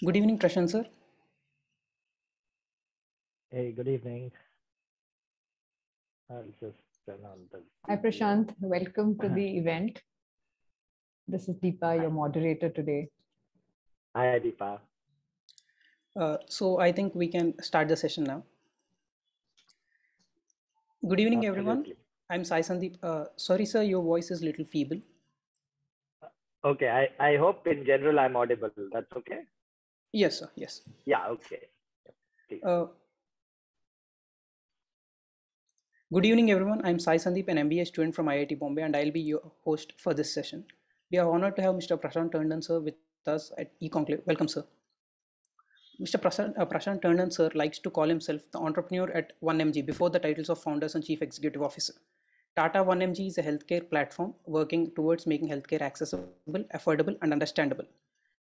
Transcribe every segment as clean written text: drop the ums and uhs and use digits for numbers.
Good evening, Prashant sir. Hey, good evening. I'll just turn on the Hi, video. Prashant. Welcome to the event. This is Deepa, your moderator today. Hi, Deepa. So I think we can start the session now. Good evening, everyone. Absolutely. I'm Sai Sandeep. Sorry, sir, your voice is a little feeble. Okay, I hope in general I'm audible. That's okay? Yes, sir. Yes. Yeah, okay. Please. Good evening, everyone. I'm Sai Sandeep, an MBA student from IIT Bombay, and I'll be your host for this session. We are honored to have Mr. Prashant Tandon, sir, with us at eConclave. Welcome, sir. Mr. Prashant Tandon, sir, likes to call himself the entrepreneur at 1MG before the titles of founders and chief executive officer. Tata 1MG is a healthcare platform working towards making healthcare accessible, affordable, and understandable.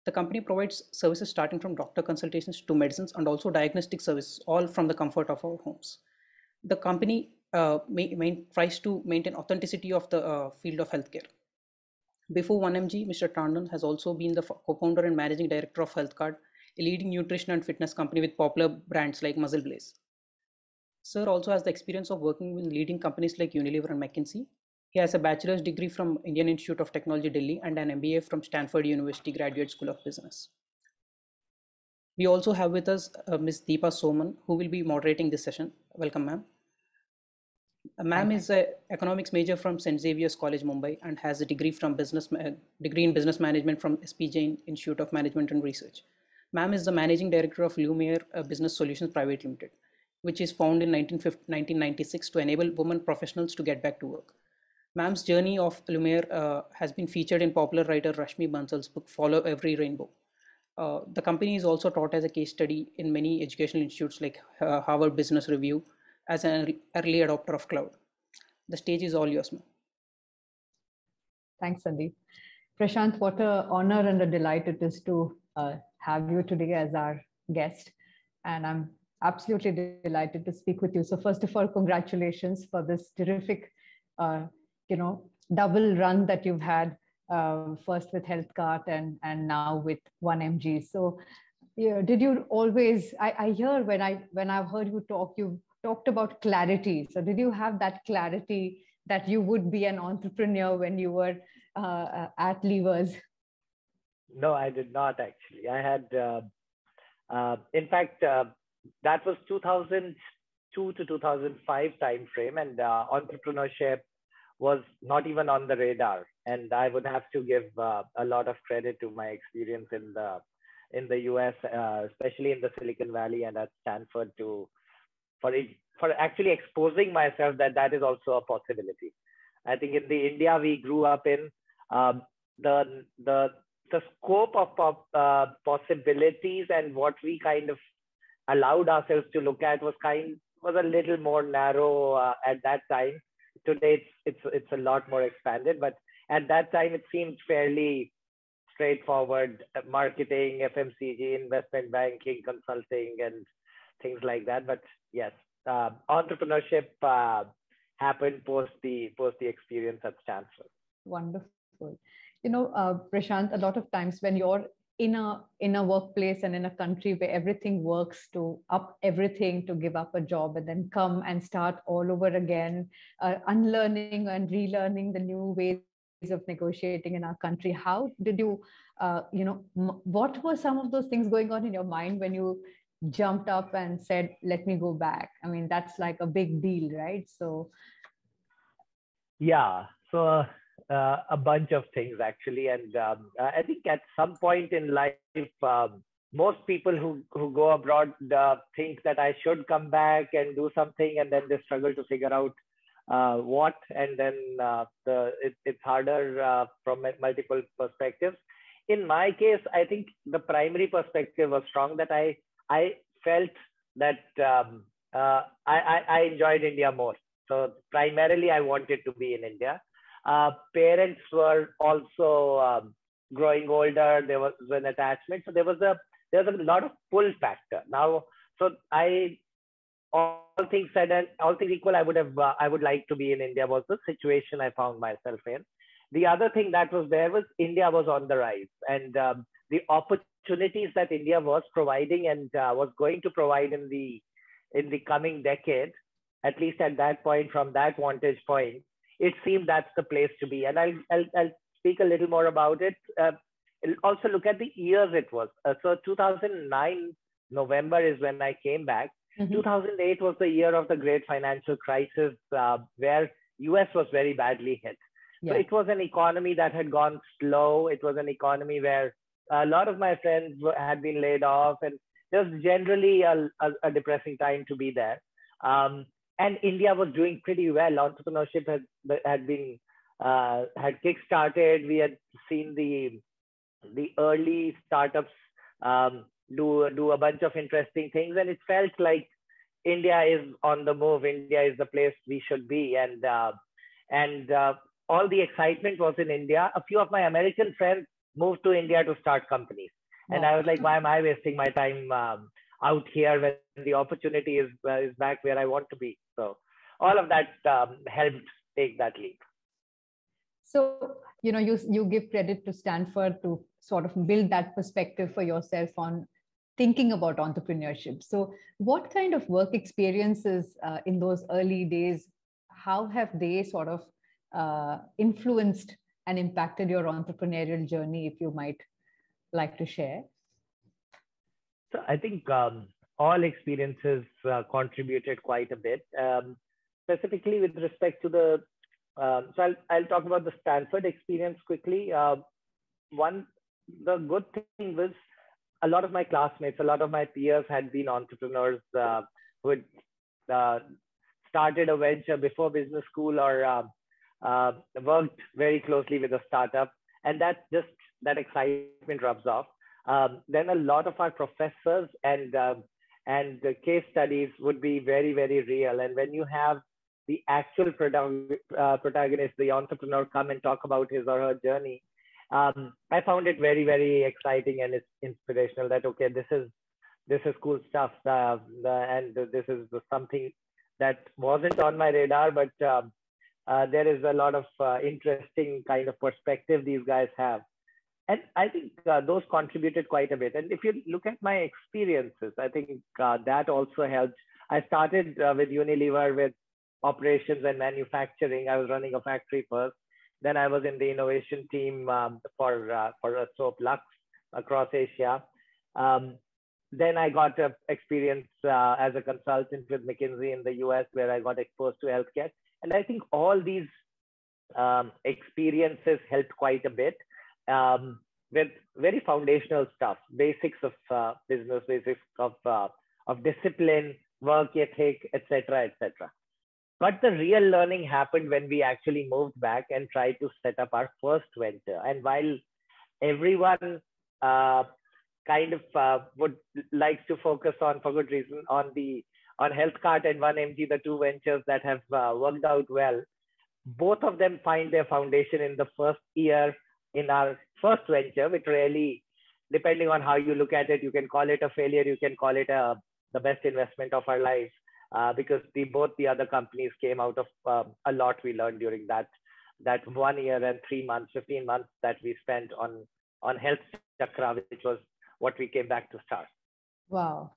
The company provides services starting from doctor consultations to medicines and also diagnostic services, all from the comfort of our homes. The company tries to maintain authenticity of the field of healthcare. Before 1MG, Mr. Tandon has also been the co-founder and managing director of HealthCard, a leading nutrition and fitness company with popular brands like Muscle Blaze. Sir also has the experience of working with leading companies like Unilever and McKinsey. He has a bachelor's degree from Indian Institute of Technology, Delhi, and an MBA from Stanford University Graduate School of Business. We also have with us Ms. Deepa Soman, who will be moderating this session. Welcome, ma'am. Ma'am is an economics major from St. Xavier's College, Mumbai, and has a degree in business management from SP Jain Institute of Management and Research. Ma'am is the managing director of Lumiere Business Solutions Private Limited, which is founded in 1996 to enable women professionals to get back to work. Ma'am's journey of Lumiere has been featured in popular writer Rashmi Bansal's book Follow Every Rainbow. The company is also taught as a case study in many educational institutes like Harvard Business Review as an early adopter of cloud. The stage is all yours, ma'am. Thanks, Sandeep. Prashant, what an honor and a delight it is to have you today as our guest. And I'm absolutely delighted to speak with you. So first of all, congratulations for this terrific, double run that you've had, first with HealthCart and now with 1MG. So yeah, did you always, I hear when I've heard you talk, you talked about clarity. So did you have that clarity that you would be an entrepreneur when you were at Levers? No, I did not actually. I had, in fact, that was 2002 to 2005 timeframe, and entrepreneurship was not even on the radar. And I would have to give a lot of credit to my experience in the US, especially in the Silicon Valley and at Stanford, for actually exposing myself that is also a possibility. I think in the India we grew up in, um, the scope of possibilities and what we kind of allowed ourselves to look at was a little more narrow at that time. Today it's a lot more expanded, but at that time it seemed fairly straightforward: marketing, FMCG, investment banking, consulting, and things like that. But yes, entrepreneurship happened post the experience at Stanford. Wonderful. Prashant, a lot of times when you're in a workplace and in a country where everything works to up everything to give up a job and then come and start all over again, unlearning and relearning the new ways of negotiating in our country. How did you, what were some of those things going on in your mind when you jumped up and said, let me go back? I mean, that's like a big deal, right? So Yeah, so a bunch of things actually, and I think at some point in life, most people who go abroad think that I should come back and do something, and then they struggle to figure out what, and then it's harder from multiple perspectives. In my case, I think the primary perspective was strong, that I felt that I enjoyed India more. So primarily, I wanted to be in India. Parents were also growing older. There was an attachment, so there was a lot of pull factor. Now, so all things said and all things equal, I would like to be in India, was the situation I found myself in. the other thing that was there was India was on the rise, and the opportunities that India was providing and was going to provide in the coming decade, at least at that point, from that vantage point, it seemed that's the place to be. And I'll speak a little more about it. Also look at the years it was. So 2009 November is when I came back. 2008 was the year of the great financial crisis, where US was very badly hit. So it was an economy that had gone slow. It was an economy where a lot of my friends had been laid off, and it was generally a depressing time to be there. And India was doing pretty well. Entrepreneurship had been had kickstarted. We had seen the early startups do a bunch of interesting things, and it felt like India is on the move. India is the place we should be, and all the excitement was in India. A few of my American friends moved to India to start companies, and I was like, why am I wasting my time out here when the opportunity is back where I want to be? So all of that helped take that leap. So, you give credit to Stanford to sort of build that perspective for yourself on thinking about entrepreneurship. So what kind of work experiences in those early days, how have they sort of influenced and impacted your entrepreneurial journey, if you might like to share? So I think all experiences contributed quite a bit. Specifically with respect to the, so I'll talk about the Stanford experience quickly. The good thing was a lot of my classmates, a lot of my peers had been entrepreneurs who had started a venture before business school or worked very closely with a startup. And that excitement rubs off. Then a lot of our professors and the case studies would be very, very real. And when you have the actual protagonist, the entrepreneur, come and talk about his or her journey, I found it very, very exciting, and it's inspirational that, okay, this is cool stuff. And this is something that wasn't on my radar, but there is a lot of interesting kind of perspective these guys have. And I think those contributed quite a bit. And if you look at my experiences, I think that also helped. I started with Unilever with operations and manufacturing. I was running a factory first. Then I was in the innovation team for a soap, Lux, across Asia. Then I got experience as a consultant with McKinsey in the US, where I got exposed to healthcare. And I think all these experiences helped quite a bit with very foundational stuff, basics of business, basics of discipline, work ethic, etc., etc. But the real learning happened when we actually moved back and tried to set up our first venture. And while everyone kind of would like to focus on, for good reason, on HealthCart and 1mg, the two ventures that have worked out well, both of them find their foundation in the first year in our first venture, which really, depending on how you look at it, you can call it a failure, you can call it the best investment of our life. Because both the other companies came out of a lot we learned during that 1 year and 3 months, 15 months that we spent on Health Chakra, which was what we came back to start. Wow.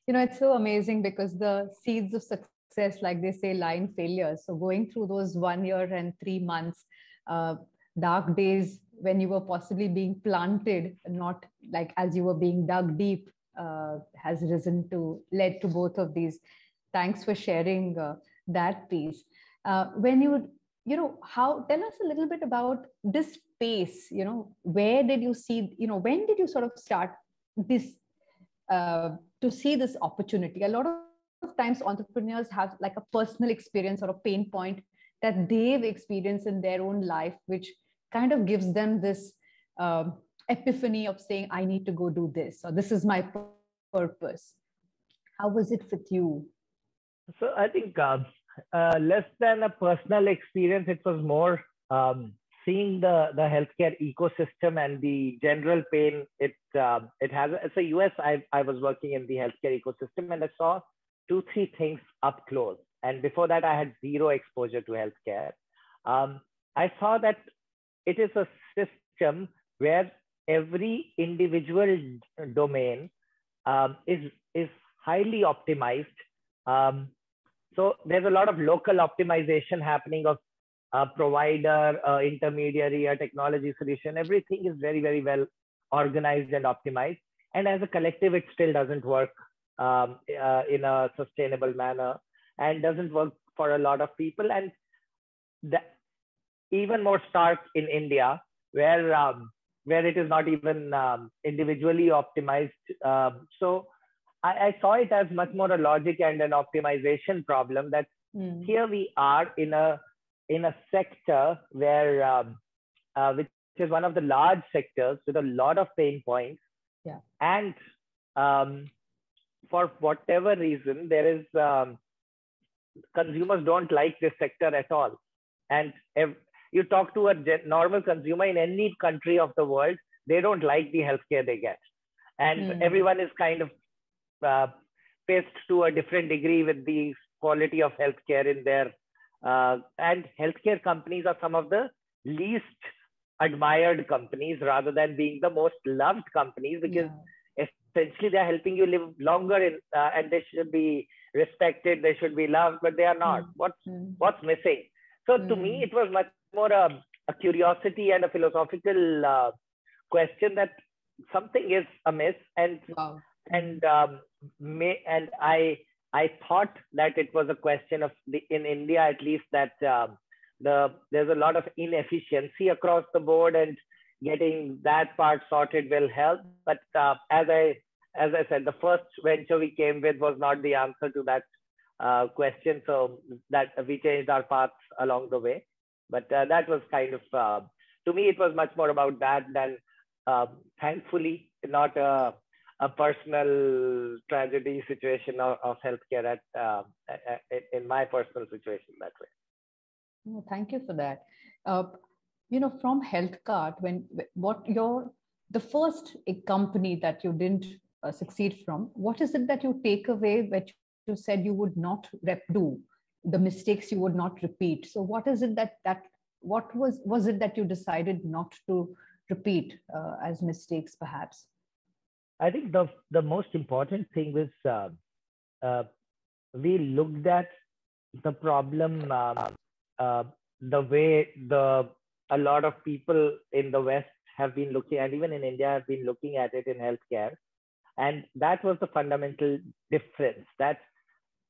It's so amazing because the seeds of success, like they say, lie in failure. So going through those 1 year and 3 months, dark days when you were possibly being planted, not like as you were being dug deep, has led to both of these. Thanks for sharing that piece. When tell us a little bit about this space, where did you see, when did you sort of start this, to see this opportunity? A lot of times entrepreneurs have like a personal experience or a pain point that they've experienced in their own life, which kind of gives them this epiphany of saying, I need to go do this, or this is my purpose. How was it with you? So I think less than a personal experience, it was more seeing the healthcare ecosystem and the general pain it has. So US, I was working in the healthcare ecosystem, and I saw 2-3 things up close. And before that, I had zero exposure to healthcare. I saw that it is a system where every individual domain is highly optimized. So there's a lot of local optimization happening of a provider, intermediary, a technology solution. Everything is very, very well organized and optimized. And as a collective, it still doesn't work in a sustainable manner and doesn't work for a lot of people. And even more stark in India, where it is not even individually optimized. So I saw it as much more a logic and an optimization problem, that here we are in a sector where which is one of the large sectors with a lot of pain points. Yeah. And for whatever reason, there is consumers don't like this sector at all. And if you talk to a normal consumer in any country of the world, they don't like the healthcare they get. And everyone is kind of faced to a different degree with the quality of healthcare in their and healthcare companies are some of the least admired companies rather than being the most loved companies, because essentially they're helping you live longer and they should be respected, they should be loved, but they are not. What's missing? So to me, it was much more a curiosity and a philosophical question that something is amiss. And I thought that it was a question of in India, at least, that there's a lot of inefficiency across the board, and getting that part sorted will help. But as I said, the first venture we came with was not the answer to that question. So that we changed our paths along the way. But that was kind of, to me, it was much more about that than, thankfully, not a personal tragedy situation of healthcare in my personal situation that way. Oh, thank you for that. From HealthCart, the first company that you didn't succeed from, what is it that you take away that you said you would not do, the mistakes you would not repeat? So what is it what was it that you decided not to repeat as mistakes, perhaps? I think the most important thing was we looked at the problem the way a lot of people in the West have been looking, and even in India have been looking at it in healthcare. And that was the fundamental difference.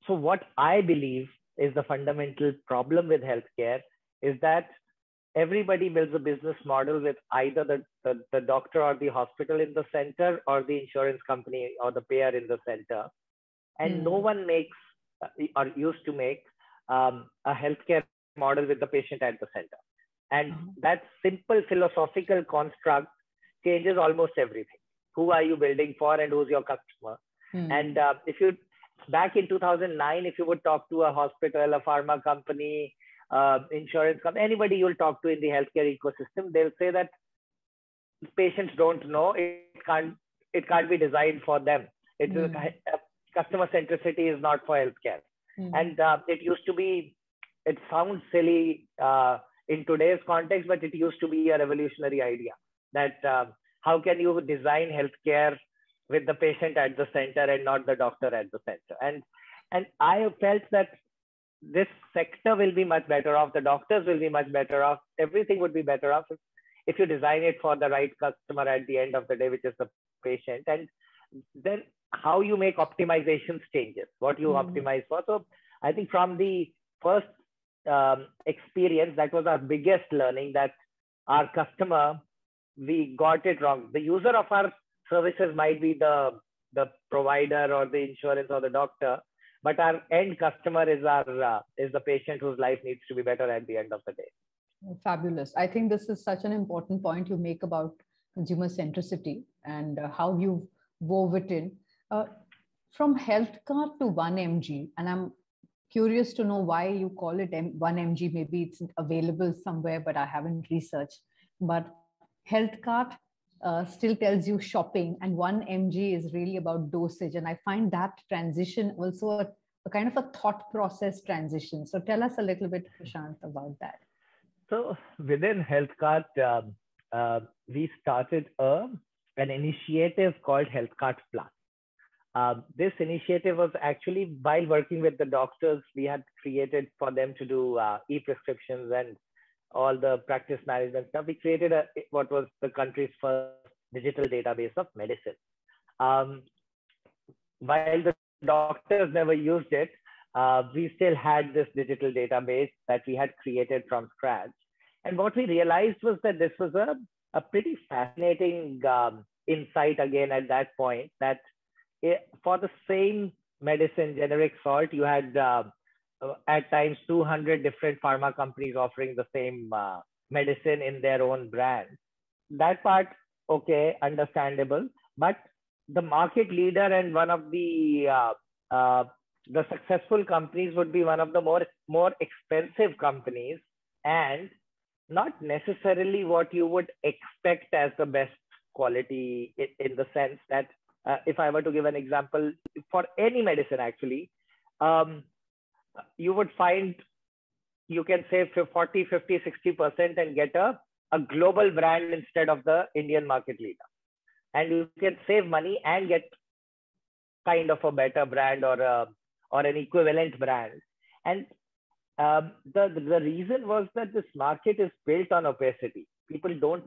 So what I believe is the fundamental problem with healthcare is that everybody builds a business model with either the doctor or the hospital in the center, or the insurance company or the payer in the center. And no one makes or used to make a healthcare model with the patient at the center. And that simple philosophical construct changes almost everything. Who are you building for, and who's your customer? And if you, back in 2009, if you would talk to a hospital, a pharma company, insurance company, anybody you'll talk to in the healthcare ecosystem, they'll say that patients don't know, it can't be designed for them. Customer centricity is not for healthcare. And it used to be, it sounds silly in today's context, but it used to be a revolutionary idea that how can you design healthcare with the patient at the center and not the doctor at the center? And I felt that this sector will be much better off. The doctors will be much better off. Everything would be better off if you design it for the right customer at the end of the day, which is the patient. And then how you make optimizations changes, what you optimize for. So I think from the first experience, that was our biggest learning, that our customer, we got it wrong. The user of our services might be the provider or the insurance or the doctor, but our end customer is the patient whose life needs to be better at the end of the day. Fabulous. I think this is such an important point you make about consumer centricity and how you wove it in. From HealthCart to 1mg, and I'm curious to know why you call it 1mg. Maybe it's available somewhere, but I haven't researched. But HealthCart still tells you shopping, and 1mg is really about dosage. And I find that transition also a kind of a thought process transition. So tell us a little bit, Prashant, about that. So within HealthCart, we started an initiative called HealthCart Plus. This initiative was actually, while working with the doctors, we had created for them to do e-prescriptions and all the practice management stuff. We created what was the country's first digital database of medicine. While the doctors never used it, we still had this digital database that we had created from scratch. And what we realized was that this was a pretty fascinating insight again at that point, that for the same medicine, generic salt, you had at times 200 different pharma companies offering the same medicine in their own brand. That part, okay, understandable. But the market leader and one of the successful companies would be one of the more expensive companies, and not necessarily what you would expect as the best quality, in the sense that if I were to give an example for any medicine, actually, you would find you can save 40, 50, 60% and get a global brand instead of the Indian market leader. And you can save money and get kind of a better brand or an equivalent brand. And the reason was that this market is built on opacity. People don't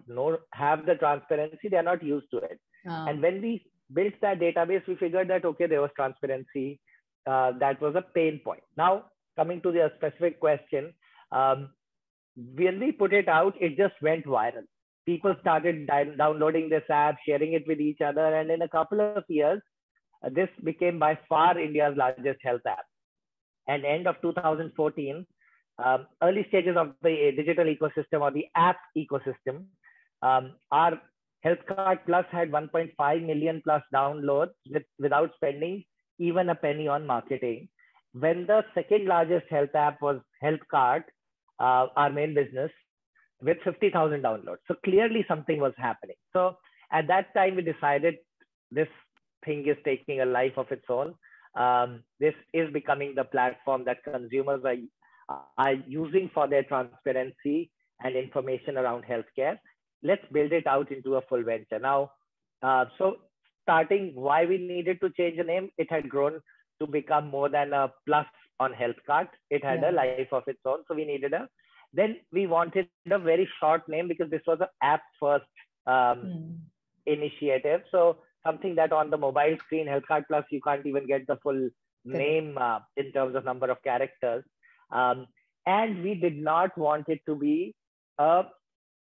have the transparency. They're not used to it. And when we built that database, we figured that, okay, there was transparency. That was a pain point. Now, coming to the specific question, when we put it out, it just went viral. People started downloading this app, sharing it with each other. And in a couple of years, this became by far India's largest health app. And end of 2014, early stages of the digital ecosystem or the app ecosystem, our HealthCart Plus had 1.5 million plus downloads without spending even a penny on marketing. When the second largest health app was HealthCart, our main business, with 50,000 downloads. So clearly something was happening. So at that time, we decided this thing is taking a life of its own. This is becoming the platform that consumers are using for their transparency and information around healthcare. Let's build it out into a full venture. Now, so starting why we needed to change the name, it had grown to become more than a plus on HealthCart. It had a life of its own. So we needed then we wanted a very short name because this was an app first initiative. So something that on the mobile screen, HealthCart Plus, you can't even get the full name in terms of number of characters. And we did not want it to be,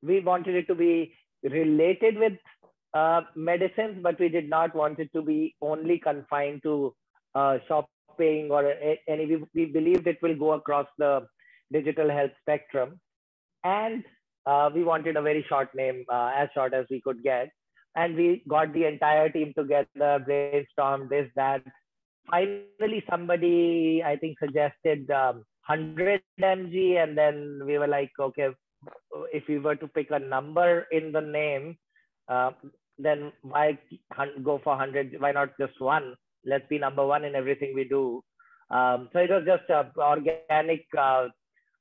we wanted it to be related with medicines, but we did not want it to be only confined to shopping or any, we believed it will go across the digital health spectrum. And we wanted a very short name, as short as we could get. And we got the entire team together, brainstormed this, that. Finally, somebody, I think, suggested 100 mg. And then we were like, okay, if we were to pick a number in the name, then why go for 100? Why not just one? Let's be number one in everything we do. So it was just an organic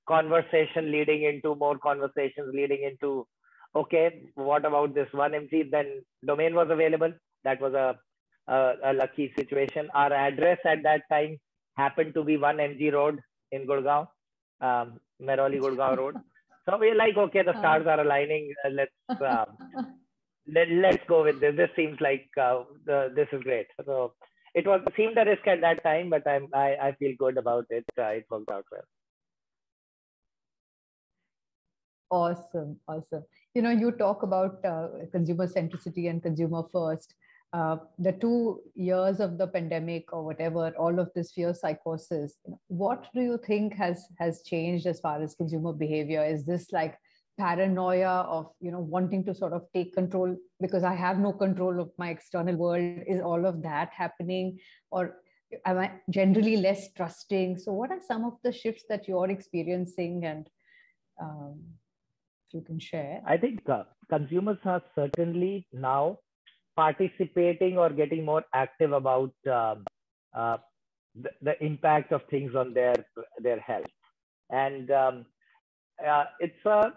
conversation leading into more conversations, leading into, okay, what about this 1 mg? Then domain was available. That was a lucky situation. Our address at that time happened to be 1 MG Road in Gurgaon, Mehrauli Gurgaon Road. So we're like, okay, the stars are aligning. Let's go with this. This seems like this is great. So it seemed a risk at that time, but I feel good about it. It worked out well. Awesome. You talk about consumer centricity and consumer first. The 2 years of the pandemic or whatever, all of this fear psychosis, what do you think has changed as far as consumer behavior? Is this like paranoia of wanting to sort of take control because I have no control of my external world? Is all of that happening, or am I generally less trusting? So what are some of the shifts that you're experiencing, and if you can share? I think consumers are certainly now participating or getting more active about the impact of things on their health. And it's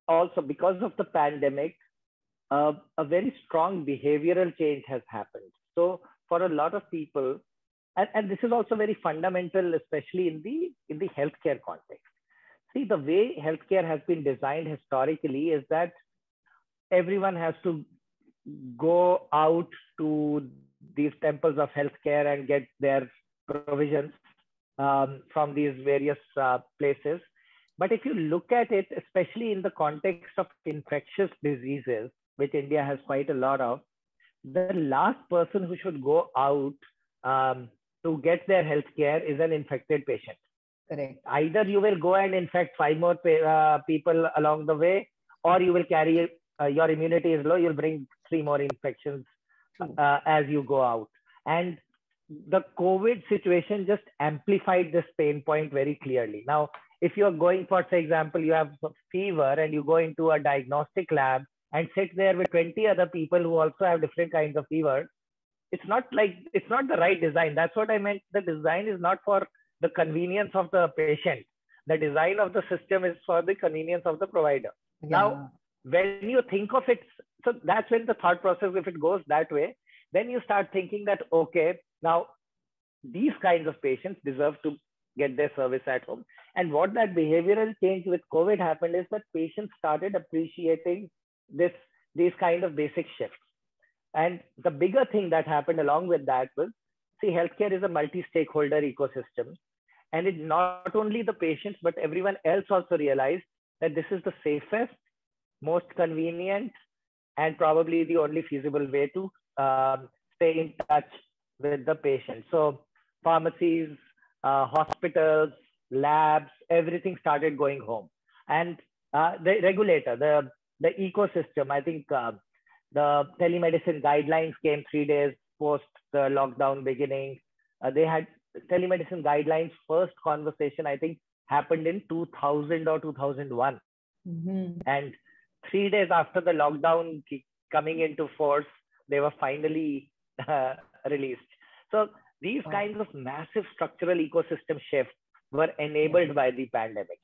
also because of the pandemic, a very strong behavioral change has happened. So for a lot of people, and this is also very fundamental, especially in the healthcare context. See, the way healthcare has been designed historically is that everyone has to go out to these temples of healthcare and get their provisions from these various places. But if you look at it, especially in the context of infectious diseases, which India has quite a lot of, the last person who should go out to get their healthcare is an infected patient. Correct. Either you will go and infect 5 more people along the way, or you will carry your immunity is low, you'll bring 3 more infections as you go out. And the COVID situation just amplified this pain point very clearly. Now, if you're going for, say, example, you have fever and you go into a diagnostic lab and sit there with 20 other people who also have different kinds of fever, it's not the right design. That's what I meant. The design is not for the convenience of the patient. The design of the system is for the convenience of the provider. Yeah. Now, when you think of it, so that's when the thought process, if it goes that way, then you start thinking that, okay, now these kinds of patients deserve to get their service at home. And what that behavioral change with COVID happened is that patients started appreciating these kind of basic shifts. And the bigger thing that happened along with that was, see, healthcare is a multi-stakeholder ecosystem. And it's not only the patients, but everyone else also realized that this is the safest, most convenient, and probably the only feasible way to stay in touch with the patient. So pharmacies, hospitals, labs, everything started going home. And the regulator, the ecosystem, I think the telemedicine guidelines came 3 days post the lockdown beginning. They had telemedicine guidelines. First conversation, I think, happened in 2000 or 2001. Mm-hmm. And 3 days after the lockdown coming into force, they were finally released. So these kinds of massive structural ecosystem shifts were enabled by the pandemic.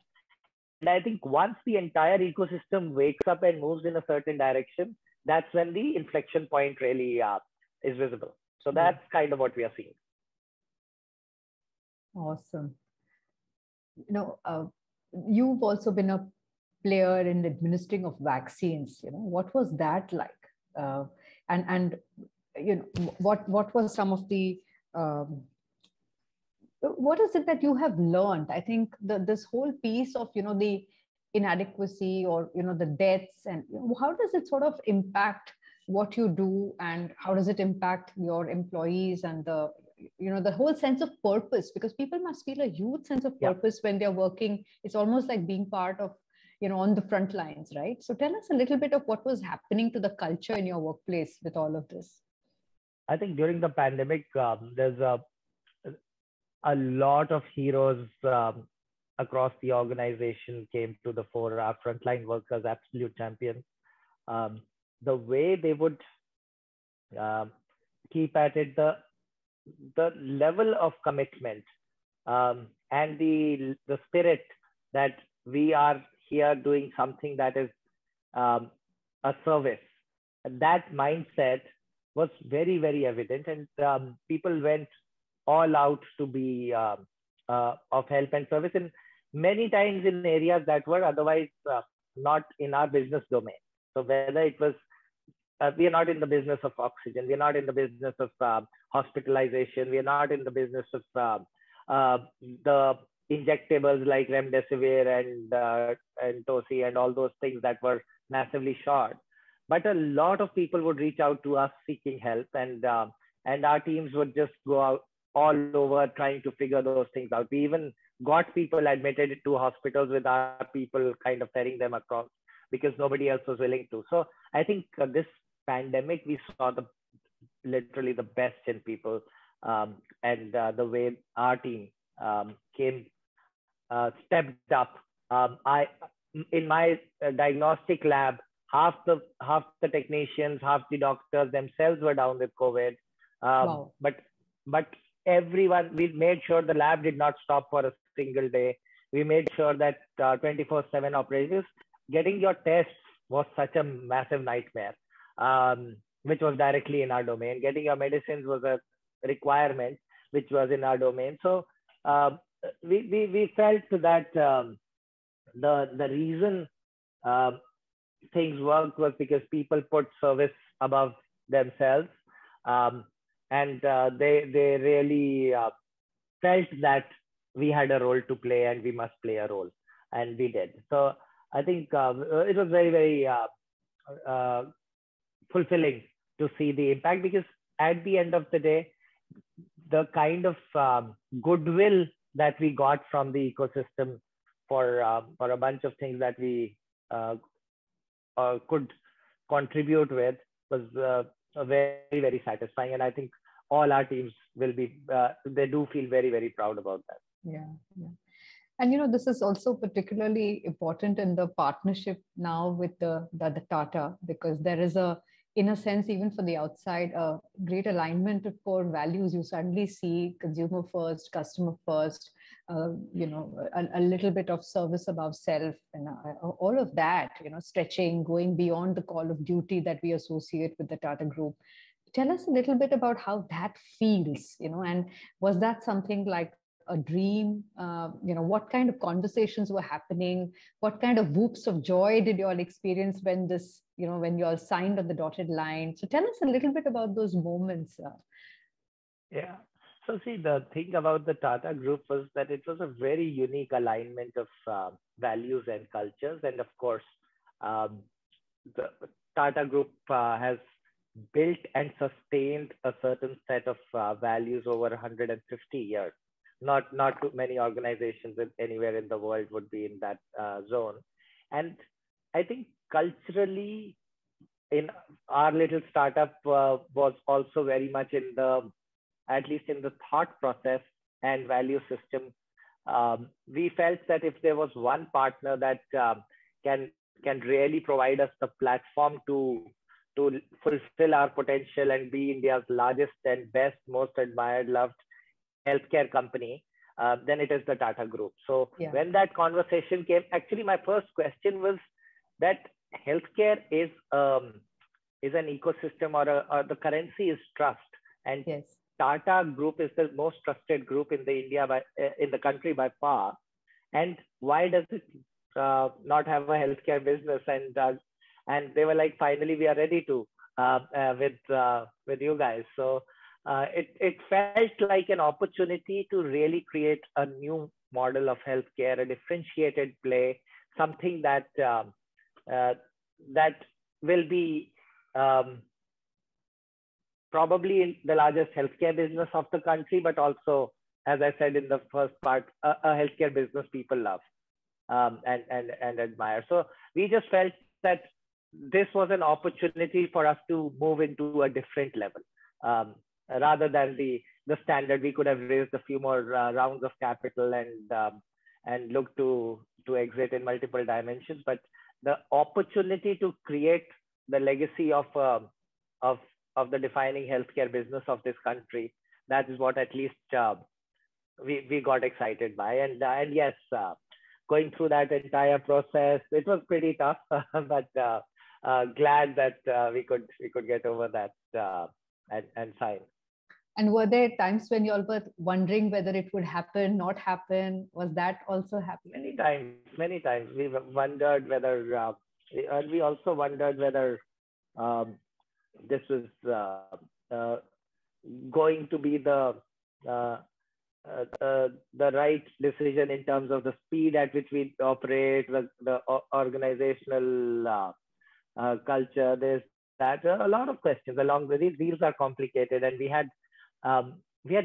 And I think once the entire ecosystem wakes up and moves in a certain direction, that's when the inflection point really is visible. So that's kind of what we are seeing. Awesome. You've also been a player in administering of vaccines. What was that like? And what was some of the what is it that you have learned? I think this whole piece of the inadequacy or the deaths, and how does it sort of impact what you do, and how does it impact your employees and the whole sense of purpose? Because people must feel a huge sense of purpose when they're working. It's almost like being part of on the front lines, right? So tell us a little bit of what was happening to the culture in your workplace with all of this. I think during the pandemic, there's a lot of heroes across the organization came to the fore. Our frontline workers, absolute champions. The way they would keep at it, the level of commitment and the spirit that we are here doing something that is a service. That mindset was very, very evident, and people went all out to be of help and service, and many times in areas that were otherwise not in our business domain. So whether it was, we are not in the business of oxygen, we are not in the business of hospitalization, we are not in the business of the injectables like remdesivir and tosi and all those things that were massively short. But a lot of people would reach out to us seeking help, and our teams would just go out all over trying to figure those things out. We even got people admitted to hospitals with our people kind of ferrying them across because nobody else was willing to. So I think this pandemic, we saw literally the best in people, and the way our team stepped up. In my diagnostic lab, half the technicians, half the doctors themselves were down with COVID. But everyone, we made sure the lab did not stop for a single day. we made sure that 24/7 operations, getting your tests was such a massive nightmare, which was directly in our domain. Getting your medicines was a requirement, which was in our domain. So we felt that the reason things worked was because people put service above themselves, um, and they really felt that we had a role to play and we must play a role, and we did. So I think it was very uh, fulfilling to see the impact, because at the end of the day, the kind of goodwill that we got from the ecosystem for a bunch of things that we uh, could contribute with was very satisfying. And I think all our teams will be they do feel very proud about that. Yeah, yeah. And this is also particularly important in the partnership now with the Tata, because there is in a sense, even for the outside, a great alignment of core values. You suddenly see consumer first, customer first, a little bit of service above self, and all of that, stretching, going beyond the call of duty that we associate with the Tata Group. Tell us a little bit about how that feels, and was that something like a dream? What kind of conversations were happening? What kind of whoops of joy did you all experience when when you all signed on the dotted line? So tell us a little bit about those moments. Yeah. So see, the thing about the Tata Group was that it was a very unique alignment of values and cultures. And of course, um, the Tata Group has built and sustained a certain set of values over 150 years. Not too many organizations anywhere in the world would be in that zone. And I think culturally, in our little startup was also very much in the, at least in the thought process and value system. We felt that if there was one partner that can really provide us the platform to fulfill our potential and be India's largest and best, most admired, loved healthcare company, then it is the Tata Group. So yeah. When that conversation came, actually my first question was that healthcare is an ecosystem, or the currency is trust, and yes. Tata Group is the most trusted group in the country by far. And why does it not have a healthcare business? And they were like, finally we are ready to with you guys. So it felt like an opportunity to really create a new model of healthcare, a differentiated play, something that that will be probably the largest healthcare business of the country, but also, as I said in the first part, a healthcare business people love and admire. So we just felt that this was an opportunity for us to move into a different level. Rather than the standard, we could have raised a few more rounds of capital and look to exit in multiple dimensions. But the opportunity to create the legacy of the defining healthcare business of this country, that is what at least we got excited by. And yes, going through that entire process, it was pretty tough, but glad that we could get over that and sign. And were there times when you all were wondering whether it would happen, not happen? Was that also happening? Many times. We wondered whether, we also wondered whether this was going to be the right decision in terms of the speed at which we operate, the organizational culture. There's that a lot of questions along with these deals are complicated, and we had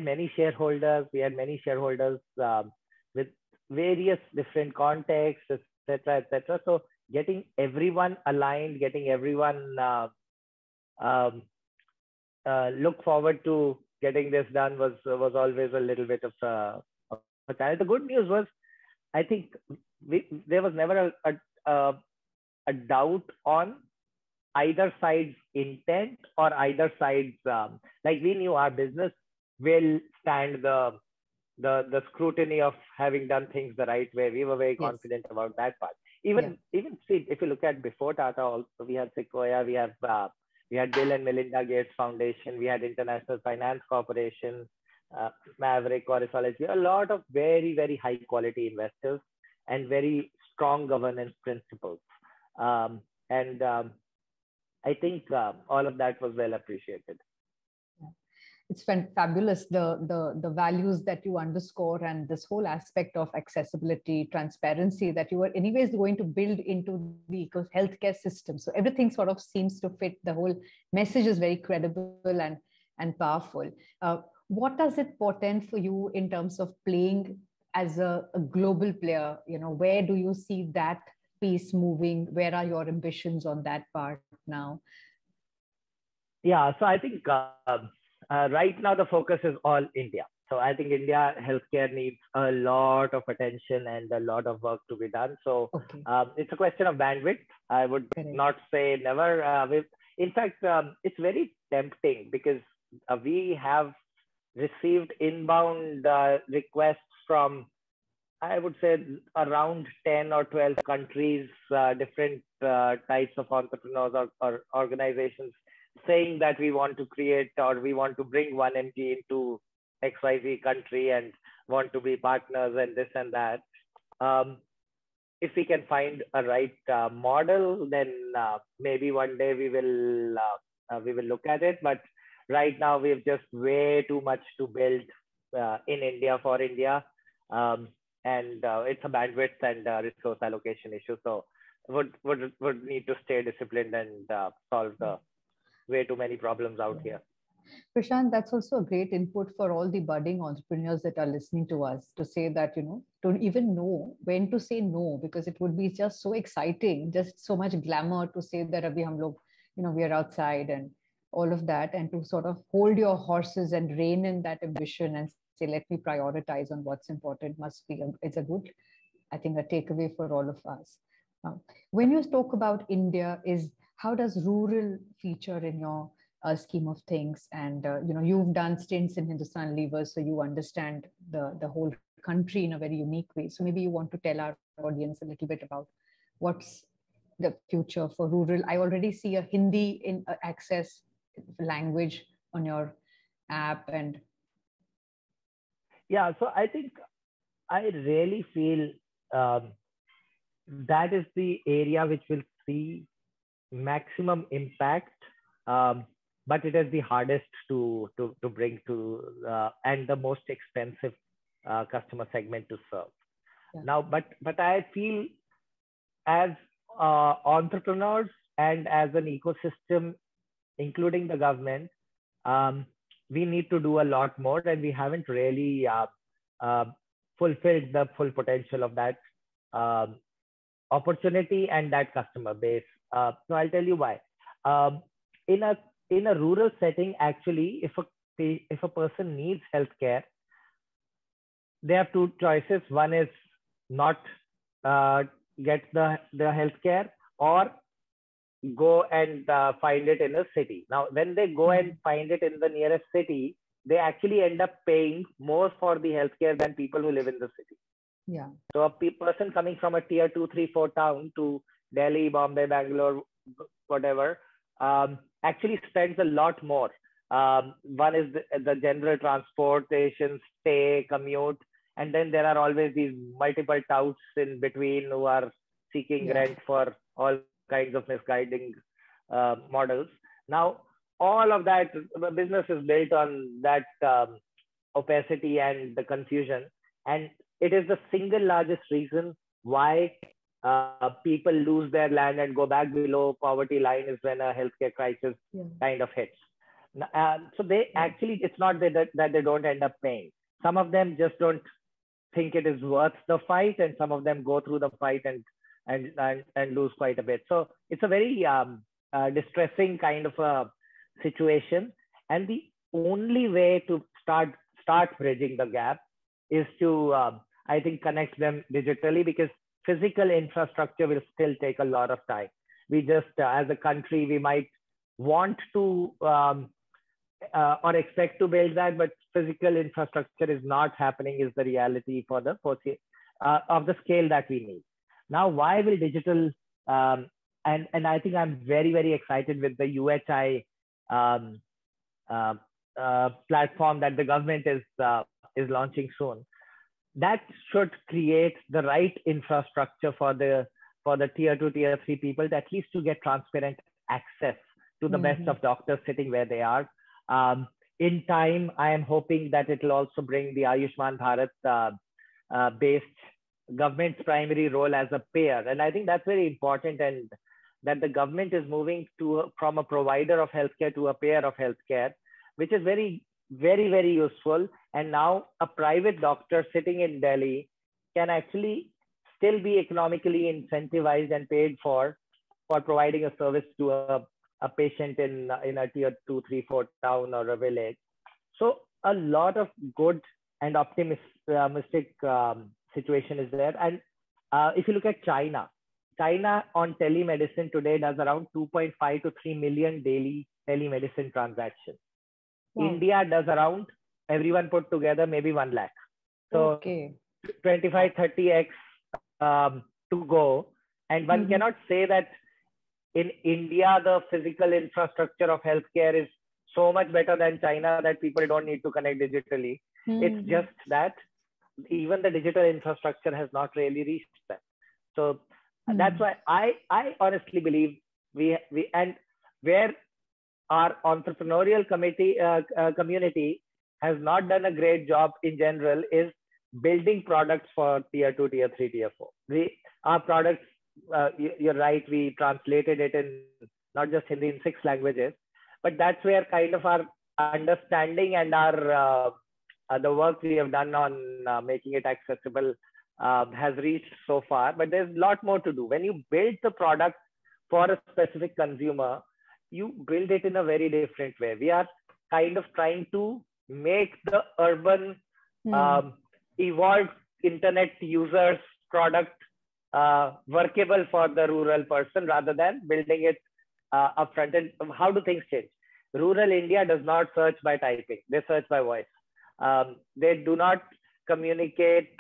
many shareholders. We had many shareholders with various different contexts, etc., etc. So getting everyone aligned, getting everyone look forward to getting this done was always a little bit of a challenge. The good news was, I think there was never a doubt on either side's intent or either side's like we knew our business will stand the the scrutiny of having done things the right way. We were very Yes. confident about that part. Yeah. Even see, if you look at before Tata, also we had Sequoia, we had Bill and Melinda Gates Foundation, we had International Finance Corporation, Maverick, Corisology, a lot of very, very high quality investors and very strong governance principles. And I think all of that was well appreciated. It's fabulous, the values that you underscore, and this whole aspect of accessibility, transparency that you are anyways going to build into the healthcare system. So everything sort of seems to fit. The whole message is very credible and powerful. What does it portend for you in terms of playing as a global player? Where do you see that piece moving? Where are your ambitions on that part now? Yeah, so I think right now the focus is all India. So I think India healthcare needs a lot of attention and a lot of work to be done. So Okay. It's a question of bandwidth. I would Correct. not say never. In fact, it's very tempting because we have received inbound requests from, I would say, around 10 or 12 countries, different types of entrepreneurs or organizations saying that we want to create or we want to bring 1mg into XYZ country and want to be partners and this and that. If we can find a right model, then maybe one day we will look at it. But right now we have just way too much to build in India for India. And it's a bandwidth and resource allocation issue. So would need to stay disciplined and solve the way too many problems out here. Prashant, that's also a great input for all the budding entrepreneurs that are listening to us, to say that, to even know when to say no, because it would be just so exciting, just so much glamour to say that Abhi hum log, we are outside and all of that, and to sort of hold your horses and rein in that ambition and say, let me prioritize on what's important, it's a good, I think, a takeaway for all of us. When you talk about India, how does rural feature in your scheme of things? And you've done stints in Hindustan Lever, so you understand the whole country in a very unique way. So maybe you want to tell our audience a little bit about what's the future for rural. I already see a Hindi in access language on your app. And yeah, so I think I really feel that is the area which will see maximum impact, but it is the hardest to bring to and the most expensive customer segment to serve. Yeah. Now, but I feel as entrepreneurs and as an ecosystem, including the government, we need to do a lot more, and we haven't really fulfilled the full potential of that opportunity and that customer base. So I'll tell you why. In a rural setting, actually, if a person needs healthcare, they have two choices. One is not get the healthcare, or go and find it in a city. Now, when they go and find it in the nearest city, they actually end up paying more for the healthcare than people who live in the city. Yeah. So a person coming from a tier 2, 3, 4 town to Delhi, Bombay, Bangalore, whatever, actually spends a lot more. One is the general transportation, stay, commute, and then there are always these multiple touts in between who are seeking rent for all kinds of misguiding models. Now, all of that business is built on that opacity and the confusion, and it is the single largest reason why people lose their land and go back below poverty line is when a healthcare crisis kind of hits. So they actually, it's not that they don't end up paying. Some of them just don't think it is worth the fight, and some of them go through the fight and lose quite a bit. So it's a very distressing kind of a situation. And the only way to start bridging the gap is to, I think, connect them digitally, because physical infrastructure will still take a lot of time. We just, as a country, we might want to or expect to build that, but physical infrastructure is not happening is the reality for the of the scale that we need. Now, why will digital, and I think I'm very, very excited with the UHI um, uh, platform that the government is launching soon. That should create the right infrastructure for the tier 2, tier 3 people, at least to get transparent access to the best of doctors sitting where they are. In time, I am hoping that it will also bring the Ayushman Bharat based government's primary role as a payer. And I think that's very important, and that the government is moving from a provider of healthcare to a payer of healthcare, which is very, very, very useful. And now a private doctor sitting in Delhi can actually still be economically incentivized and paid for providing a service to a patient in a tier 2, 3, 4 town or a village. So a lot of good and optimistic situation is there. And if you look at China on telemedicine today does around 2.5 to 3 million daily telemedicine transactions. Wow. India does around, everyone put together, maybe 1 lakh. So 25, 30x to go. And one cannot say that in India, the physical infrastructure of healthcare is so much better than China that people don't need to connect digitally. It's just that even the digital infrastructure has not really reached that. So that's why I honestly believe we and where our entrepreneurial community has not done a great job in general is building products for tier 2, tier 3, tier 4. Our products, you're right, we translated it in not just Hindi, in 6 languages, but that's where kind of our understanding and our the work we have done on making it accessible has reached so far. But there's a lot more to do. When you build the product for a specific consumer, you build it in a very different way. We are kind of trying to make the urban evolved internet users product workable for the rural person rather than building it upfront. And how do things change? Rural India does not search by typing. They search by voice. They do not communicate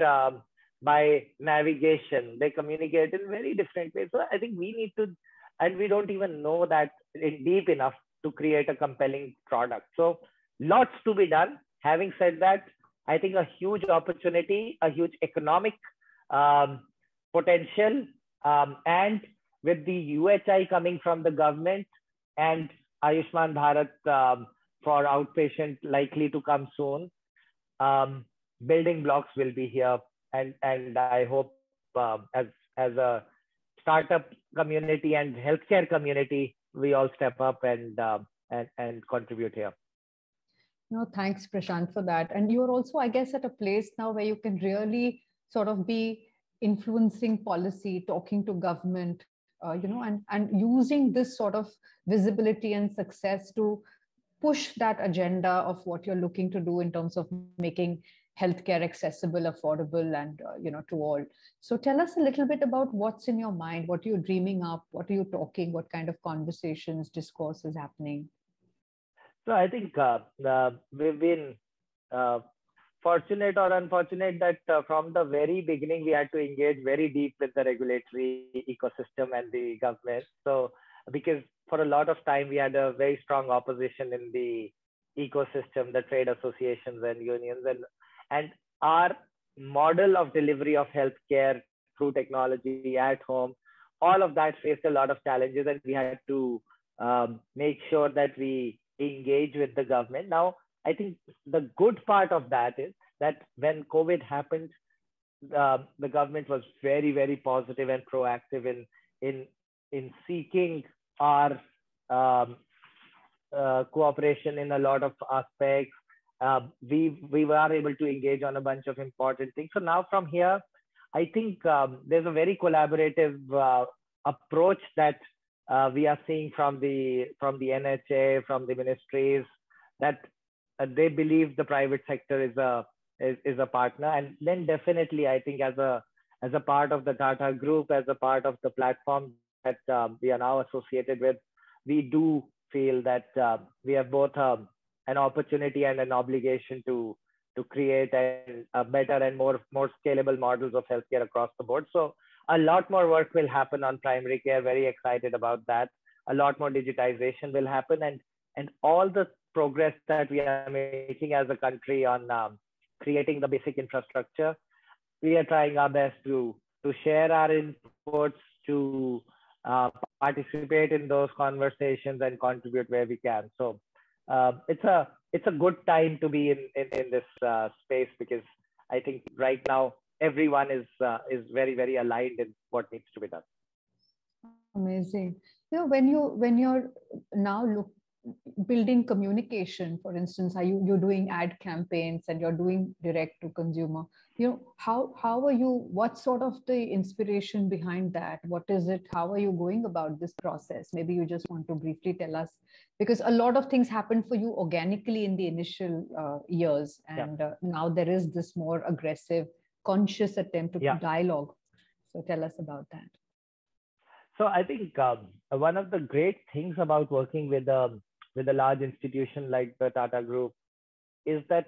by navigation. They communicate in very different ways. So I think we need to, and we don't even know that in deep enough to create a compelling product. So lots to be done. Having said that, I think a huge opportunity, a huge economic potential, and with the UHI coming from the government and Ayushman Bharat for outpatient likely to come soon, building blocks will be here. And I hope as a startup community and healthcare community, we all step up and contribute here. No, thanks, Prashant, for that. And you're also, I guess, at a place now where you can really sort of be influencing policy, talking to government, and using this sort of visibility and success to push that agenda of what you're looking to do in terms of making healthcare accessible, affordable, and to all. So tell us a little bit about what's in your mind, what you're dreaming up, what are you talking, what kind of conversations, discourse is happening? So I think we've been fortunate or unfortunate that from the very beginning, we had to engage very deep with the regulatory ecosystem and the government. So because for a lot of time, we had a very strong opposition in the ecosystem, the trade associations and unions. And our model of delivery of healthcare through technology at home, all of that faced a lot of challenges, and we had to make sure that we engage with the government. Now, I think the good part of that is that when COVID happened, the government was very, very positive and proactive in seeking our cooperation in a lot of aspects. We were able to engage on a bunch of important things. So now from here, I think there's a very collaborative approach that we are seeing from the NHA, from the ministries, that they believe the private sector is a partner. And then definitely, I think as a part of the Tata Group, as a part of the platform that we are now associated with, we do feel that we have both an opportunity and an obligation to create a better and more scalable models of healthcare across the board. So a lot more work will happen on primary care. Very excited about that. A lot more digitization will happen, and all the progress that we are making as a country on creating the basic infrastructure, we are trying our best to share our inputs, to participate in those conversations and contribute where we can. So it's a good time to be in this space, because I think right now everyone is very, very aligned in what needs to be done. Amazing. When you're now building communication, for instance, you're doing ad campaigns and you're doing direct to consumer, how are you, what sort of the inspiration behind that? What is it? How are you going about this process? Maybe you just want to briefly tell us, because a lot of things happened for you organically in the initial years, and now there is this more aggressive, conscious attempt to dialogue. So tell us about that. So I think one of the great things about working with a large institution like the Tata Group is that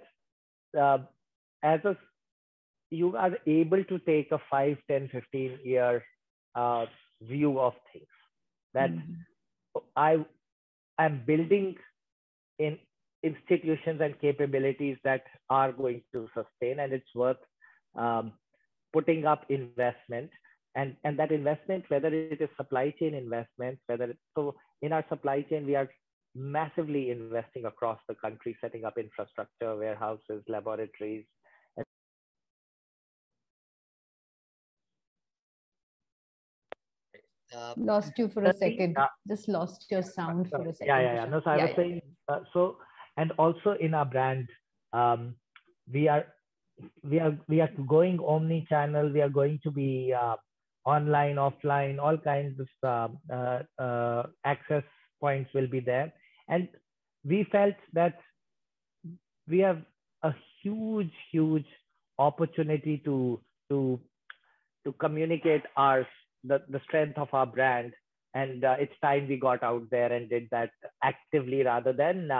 you are able to take a 5, 10, 15 year view of things. That I'm building in institutions and capabilities that are going to sustain, and it's worth putting up investment. And that investment, whether it is supply chain investments, so in our supply chain, we are massively investing across the country, setting up infrastructure, warehouses, laboratories. Lost you for a second. Just lost your sound for a second. Yeah. No, so I was saying, so, and also in our brand, we are going omni-channel. We are going to be online, offline, all kinds of access points will be there. And we felt that we have a huge opportunity to communicate the strength of our brand. And it's time we got out there and did that actively, rather than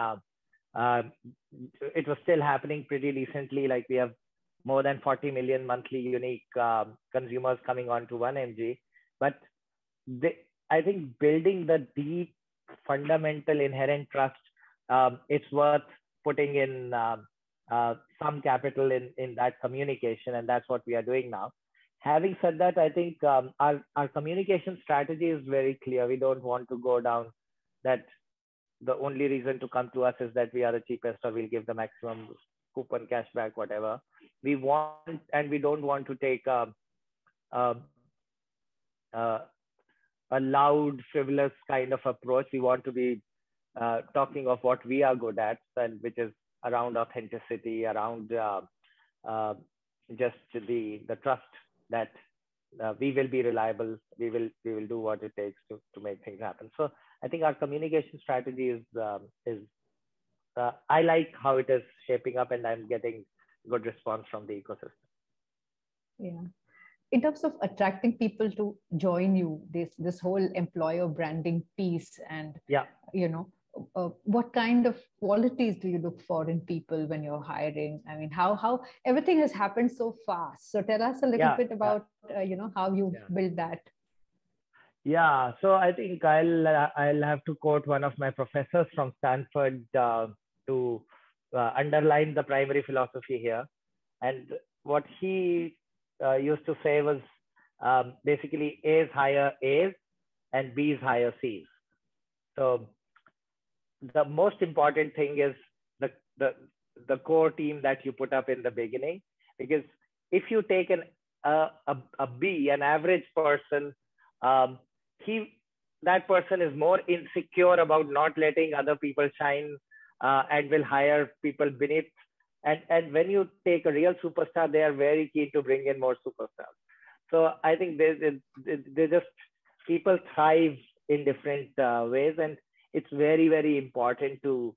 it was still happening pretty recently. Like, we have more than 40 million monthly unique consumers coming onto 1mg. But I think building the deep, fundamental, inherent trust, it's worth putting in some capital in that communication, and that's what we are doing now. Having said that, I think our communication strategy is very clear. We don't want to go down that the only reason to come to us is that we are the cheapest, or we'll give the maximum coupon, cashback, whatever. We want, and we don't want to take a loud, frivolous kind of approach. We want to be talking of what we are good at, and which is around authenticity, around just the trust that we will be reliable. We will do what it takes to make things happen. So I think our communication strategy is I like how it is shaping up, and I'm getting good response from the ecosystem. Yeah. In terms of attracting people to join you, this whole employer branding piece, and what kind of qualities do you look for in people when you're hiring? I mean, how everything has happened so fast. So tell us a little bit about how you build that. Yeah, so I think I'll have to quote one of my professors from Stanford to underline the primary philosophy here. And what he used to say was basically A's hire A's and B's hire C's. So the most important thing is the core team that you put up in the beginning, because if you take a B, an average person, that person is more insecure about not letting other people shine and will hire people beneath. And when you take a real superstar, they are very keen to bring in more superstars. So I think they just, people thrive in different ways, and it's very, very important to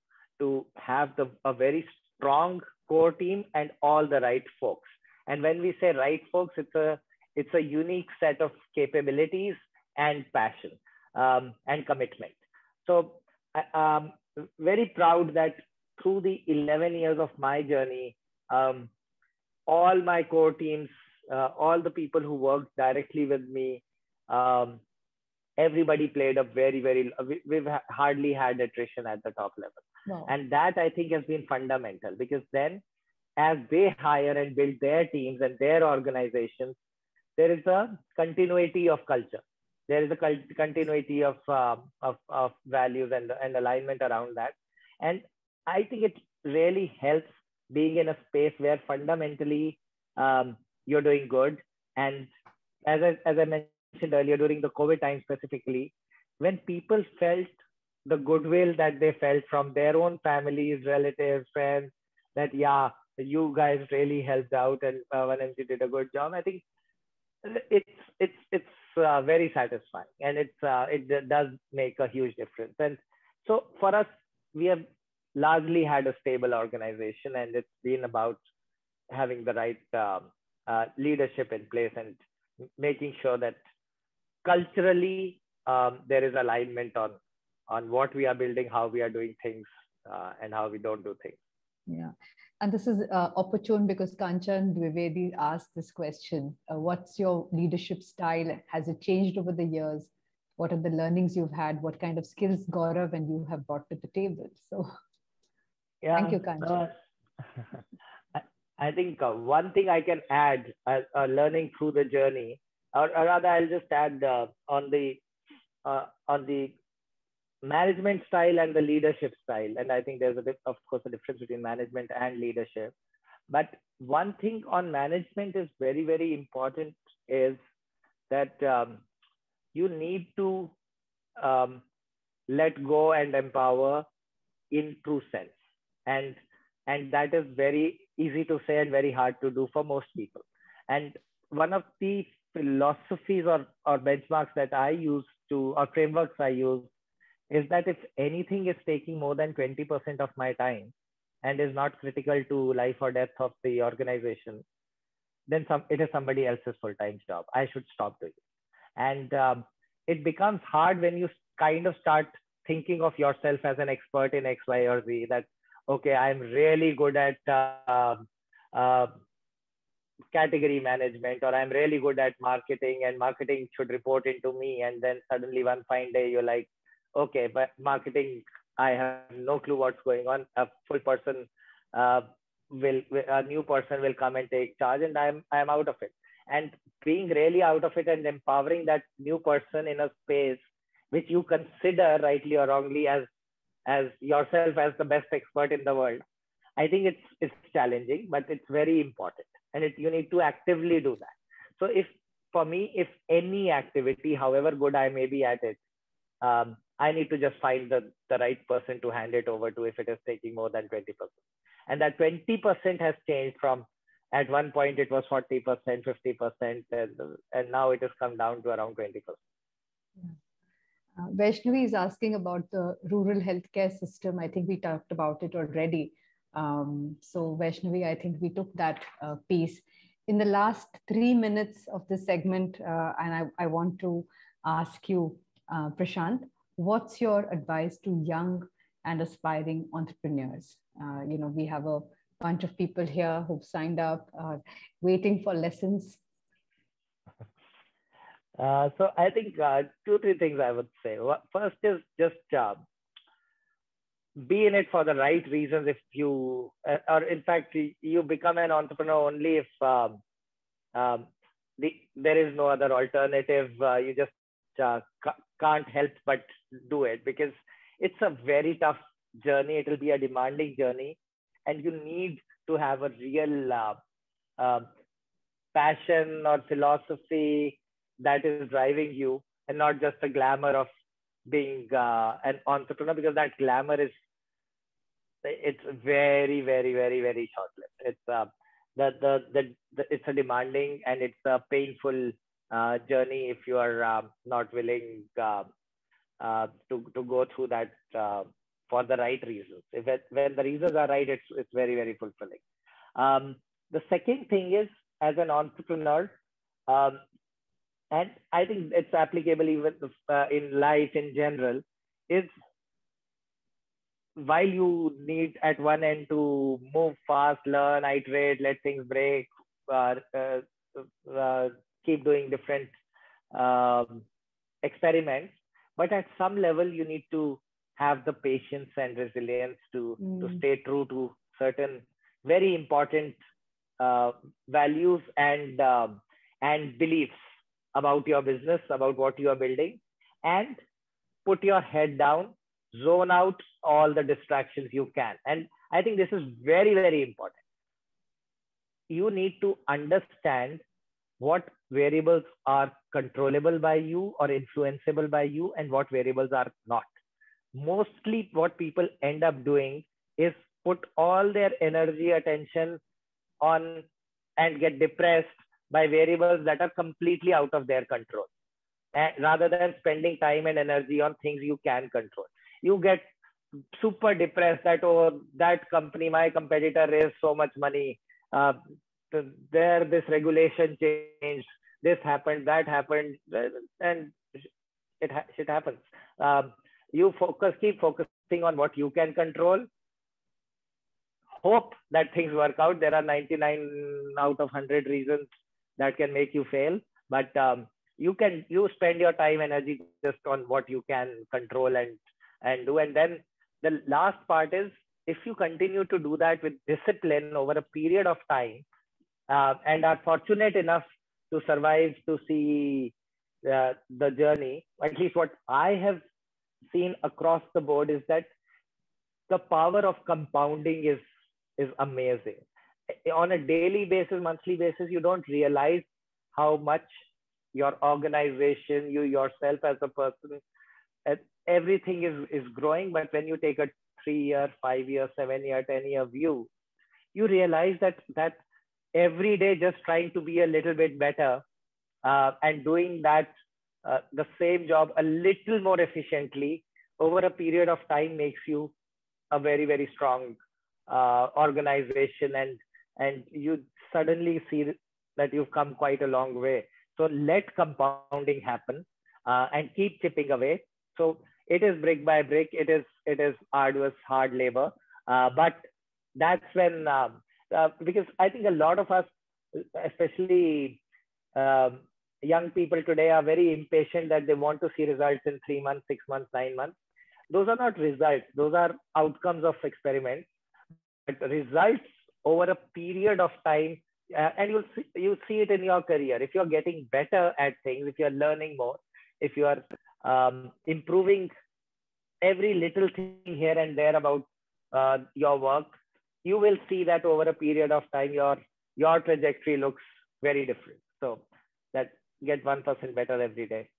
have a very strong core team and all the right folks. And when we say right folks, it's a unique set of capabilities and passion and commitment. So I'm very proud that through the 11 years of my journey, all my core teams, all the people who worked directly with me, um, everybody played a we've hardly had attrition at the top level. Wow. And that I think has been fundamental, because then as they hire and build their teams and their organizations, there is a continuity of culture. There is a continuity of values and alignment around that. And I think it really helps being in a space where fundamentally you're doing good. And as I mentioned earlier, during the COVID time specifically, when people felt the goodwill that they felt from their own families, relatives, friends, that yeah, you guys really helped out and Vanamji did a good job. I think it's very satisfying, and it does make a huge difference. And so for us, we have largely had a stable organization, and it's been about having the right leadership in place and making sure that culturally there is alignment on what we are building, how we are doing things, and how we don't do things. Yeah. And this is opportune because Kanchan Dwivedi asked this question. What's your leadership style? Has it changed over the years? What are the learnings you've had? What kind of skills, Gaurav, and you have brought to the table? So yeah, thank you, Kanchan. I think one thing I can add, learning through the journey, or rather I'll just add on the management style and the leadership style. And I think there's of course, a difference between management and leadership. But one thing on management is very, very important is that you need to let go and empower in true sense. And that is very easy to say and very hard to do for most people. And one of the philosophies or benchmarks that I use or frameworks I use, is that if anything is taking more than 20% of my time and is not critical to life or death of the organization, then it is somebody else's full-time job. I should stop doing it. And it becomes hard when you kind of start thinking of yourself as an expert in X, Y, or Z, that, okay, I'm really good at category management, or I'm really good at marketing, and marketing should report into me. And then suddenly one fine day, you're like, okay, but marketing, I have no clue what's going on. A new person will come and take charge, and I'm out of it. And being really out of it and empowering that new person in a space which you consider rightly or wrongly as yourself as the best expert in the world, I think it's challenging, but it's very important, and you need to actively do that. So if any activity, however good I may be at it, I need to just find the right person to hand it over to if it is taking more than 20%. And that 20% has changed from, at one point it was 40%, 50%, and now it has come down to around 20%. Vaishnavi is asking about the rural healthcare system. I think we talked about it already. So Vaishnavi, I think we took that piece. In the last 3 minutes of this segment, and I want to ask you, Prashant, what's your advice to young and aspiring entrepreneurs? We have a bunch of people here who've signed up, waiting for lessons. So I think 2-3 things I would say. First is just be in it for the right reasons. If you, or in fact, you become an entrepreneur only if there is no other alternative. You just can't help but do it, because it's a very tough journey. It will be a demanding journey, and you need to have a real passion or philosophy that is driving you, and not just a glamour of being an entrepreneur, because that glamour it's very, very, very, very short-lived. It's a demanding and it's a painful journey if you are not willing to go through that for the right reasons. When the reasons are right, it's very, very fulfilling. The second thing is, as an entrepreneur, and I think it's applicable even in life in general, is while you need at one end to move fast, learn, iterate, let things break, uh, uh, keep doing different um, experiments, but at some level you need to have the patience and resilience to stay true to certain very important uh, values and beliefs about your business, about what you are building, and put your head down, zone out all the distractions you can. And I think this is very, very important. You need to understand what variables are controllable by you or influenceable by you and what variables are not. Mostly what people end up doing is put all their energy, attention on and get depressed by variables that are completely out of their control, rather than spending time and energy on things you can control. You get super depressed that, oh, that company, my competitor raised so much money. There, this regulation changed, this happened, that happened, and it happens. You keep focusing on what you can control. Hope that things work out. There are 99 out of 100 reasons that can make you fail, but you spend your time, energy just on what you can control and do. And then the last part is, if you continue to do that with discipline over a period of time, and are fortunate enough to survive to see the journey, at least what I have seen across the board is that the power of compounding is amazing. On a daily basis, monthly basis, you don't realize how much your organization, you yourself as a person, everything is growing. But when you take a 3-year, 5-year, 7-year, 10-year view, you realize that every day just trying to be a little bit better and doing that the same job a little more efficiently over a period of time makes you a very, very strong organization, and you suddenly see that you've come quite a long way. So let compounding happen and keep chipping away. So it is brick by brick. It is arduous, hard labor, but that's when because I think a lot of us, especially young people today, are very impatient that they want to see results in 3 months, 6 months, 9 months. Those are not results. Those are outcomes of experiments. But results over a period of time, and you'll see it in your career. If you're getting better at things, if you're learning more, if you are improving every little thing here and there about your work, you will see that over a period of time, your trajectory looks very different. So that get 1% better every day.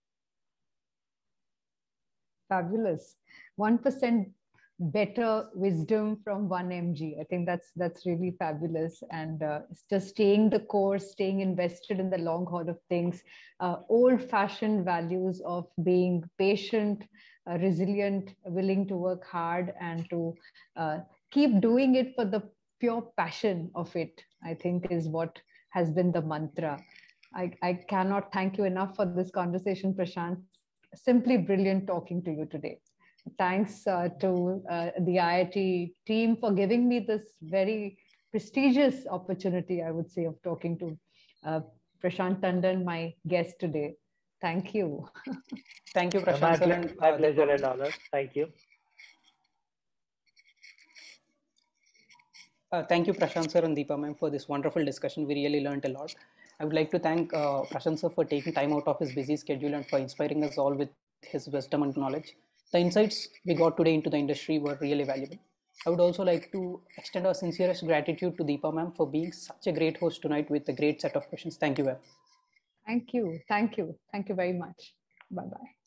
Fabulous. 1% better wisdom from 1mg. I think that's really fabulous. And just staying the course, staying invested in the long haul of things, old-fashioned values of being patient, resilient, willing to work hard, and to keep doing it for the pure passion of it, I think is what has been the mantra. I cannot thank you enough for this conversation, Prashant. Simply brilliant talking to you today. Thanks to the IIT team for giving me this very prestigious opportunity, I would say, of talking to Prashant Tandon, my guest today. Thank you. Thank you, Prashant sir. My pleasure and honor. Thank you. Thank you, Prashant sir and Deepa ma'am, for this wonderful discussion. We really learned a lot. I would like to thank Prashant sir for taking time out of his busy schedule and for inspiring us all with his wisdom and knowledge. The insights we got today into the industry were really valuable. I would also like to extend our sincerest gratitude to Deepa ma'am for being such a great host tonight with a great set of questions. Thank you, ma'am. Thank you. Thank you. Thank you very much. Bye-bye.